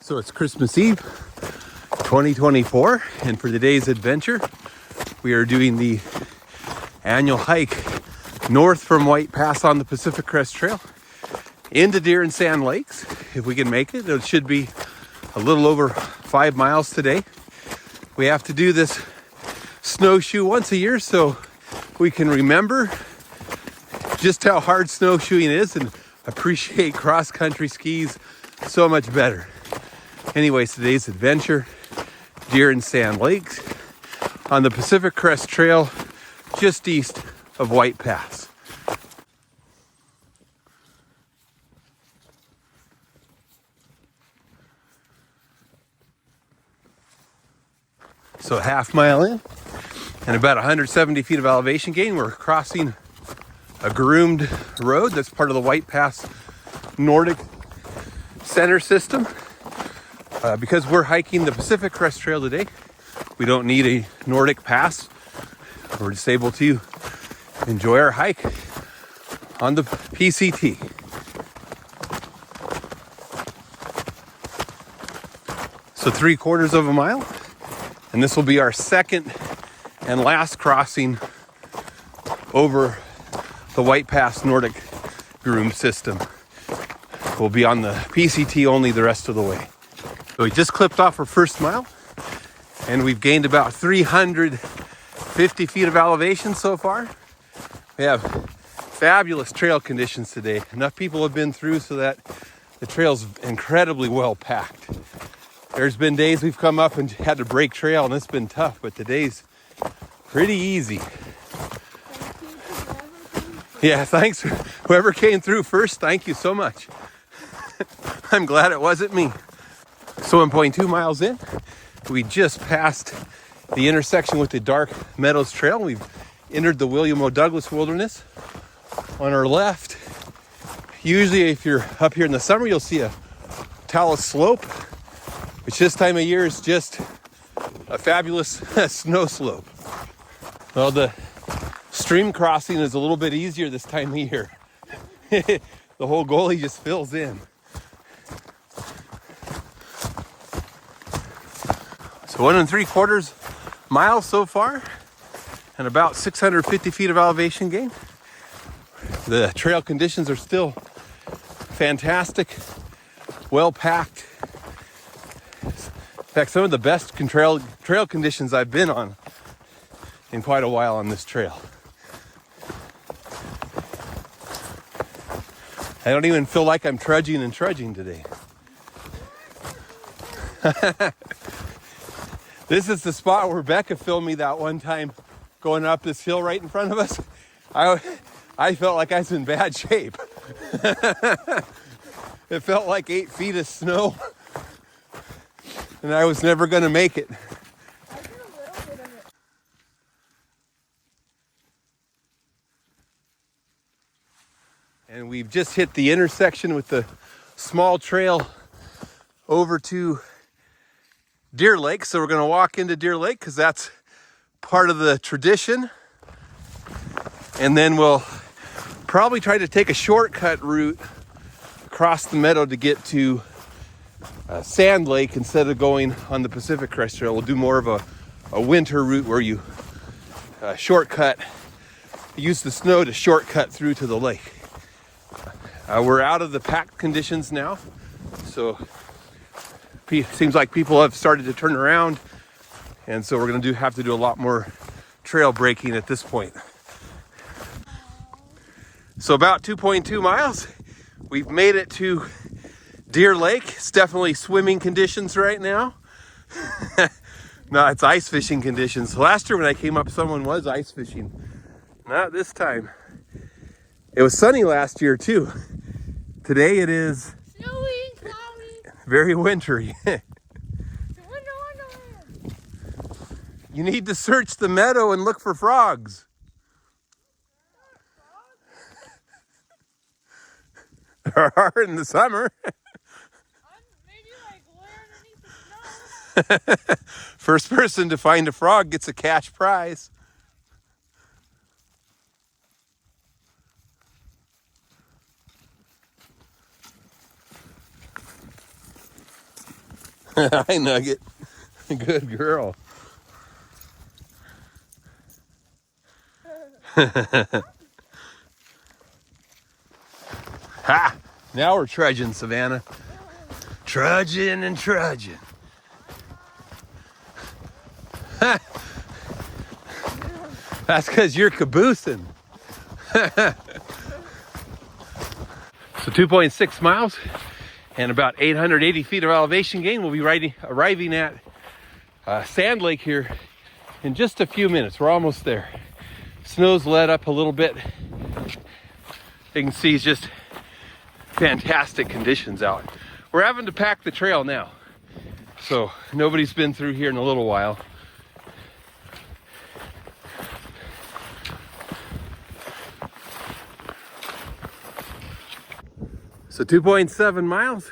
So it's Christmas Eve 2024, and for today's adventure we are doing the annual hike north from White Pass on the Pacific Crest Trail into Deer and Sand Lakes. If we can make it, it should be a little over 5 miles today. We have to do this snowshoe once a year so we can remember just how hard snowshoeing is and appreciate cross-country skis so much better. Anyways, today's adventure, Deer and Sand Lakes on the Pacific Crest Trail just east of White Pass. So a half mile in and about 170 feet of elevation gain, we're crossing a groomed road that's part of the White Pass Nordic Center system. Because we're hiking the Pacific Crest Trail today, we don't need a Nordic pass. We're just able to enjoy our hike on the PCT. So 3/4 of a mile, and this will be our second and last crossing over the White Pass Nordic groom system. We'll be on the PCT only the rest of the way. So we just clipped off our first mile, and we've gained about 350 feet of elevation so far. We have fabulous trail conditions today. Enough people have been through so that the trail's incredibly well packed. There's been days we've come up and had to break trail, and it's been tough, but today's pretty easy. Yeah, thanks. Whoever came through first, thank you so much. I'm glad it wasn't me. So 1.2 miles in, we just passed the intersection with the Dark Meadows Trail. We've entered the William O. Douglas Wilderness. On our left, usually if you're up here in the summer, you'll see a talus slope, which this time of year is just a fabulous snow slope. Well, the stream crossing is a little bit easier this time of year. The whole gully just fills in. So 1 3/4 miles so far, and about 650 feet of elevation gain. The trail conditions are still fantastic, well packed. In fact, some of the best trail conditions I've been on in quite a while on this trail. I don't even feel like I'm trudging today. This is the spot where Becca filmed me that one time going up this hill right in front of us. I felt like I was in bad shape. It felt like 8 feet of snow, and I was never going to make it. I did a little bit of it. And we've just hit the intersection with the small trail over to Deer Lake. So we're going to walk into Deer Lake because that's part of the tradition. And then we'll probably try to take a shortcut route across the meadow to get to Sand Lake instead of going on the Pacific Crest Trail. We'll do more of a winter route where you use the snow to shortcut through to the lake. We're out of the packed conditions now, so seems like people have started to turn around, and so we're going to have to do a lot more trail breaking at this point. So about 2.2 miles, we've made it to Deer Lake. It's definitely swimming conditions right now. No, it's ice fishing conditions. Last year when I came up, someone was ice fishing. Not this time. It was sunny last year too. Today it is Snowy, cloudy. very wintry. You need to search the meadow and look for frogs. There are in the summer. Maybe like way underneath the snow. First person to find a frog gets a cash prize. Hi, Nugget. Good girl. Ha! Now we're trudging, Savannah. Trudging and trudging. That's because you're caboosing. So 2.6 miles and about 880 feet of elevation gain. We'll be arriving at Sand Lake here in just a few minutes. We're almost there. Snow's let up a little bit. You can see it's just fantastic conditions out. We're having to pack the trail now. So nobody's been through here in a little while. So 2.7 miles,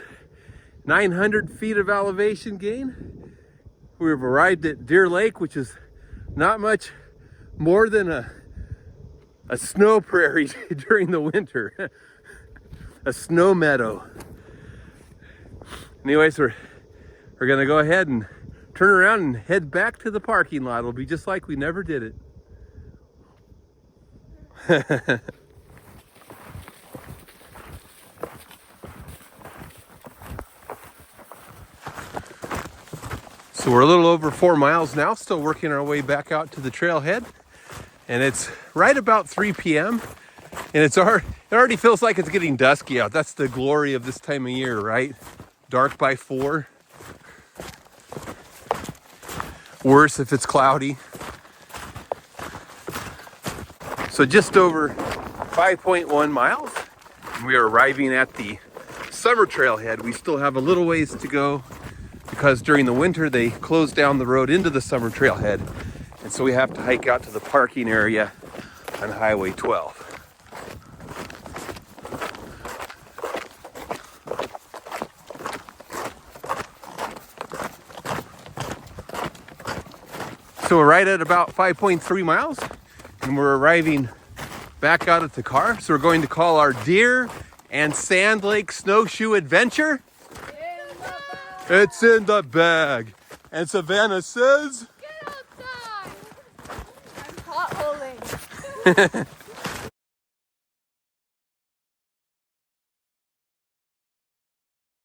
900 feet of elevation gain. We've arrived at Deer Lake, which is not much more than a snow prairie during the winter. A snow meadow. Anyways, we're gonna go ahead and turn around and head back to the parking lot. It'll be just like we never did it. So we're a little over 4 miles now, still working our way back out to the trailhead. And it's right about 3 p.m. And it already feels like it's getting dusky out. That's the glory of this time of year, right? Dark by 4. Worse if it's cloudy. So just over 5.1 miles. And we are arriving at the summer trailhead. We still have a little ways to go because during the winter they close down the road into the summer trailhead. And so we have to hike out to the parking area on Highway 12. So we're right at about 5.3 miles and we're arriving back out at the car. So we're going to call our Deer and Sand Lake Snowshoe adventure. It's in the bag. And Savannah says, Get outside! I'm potholing.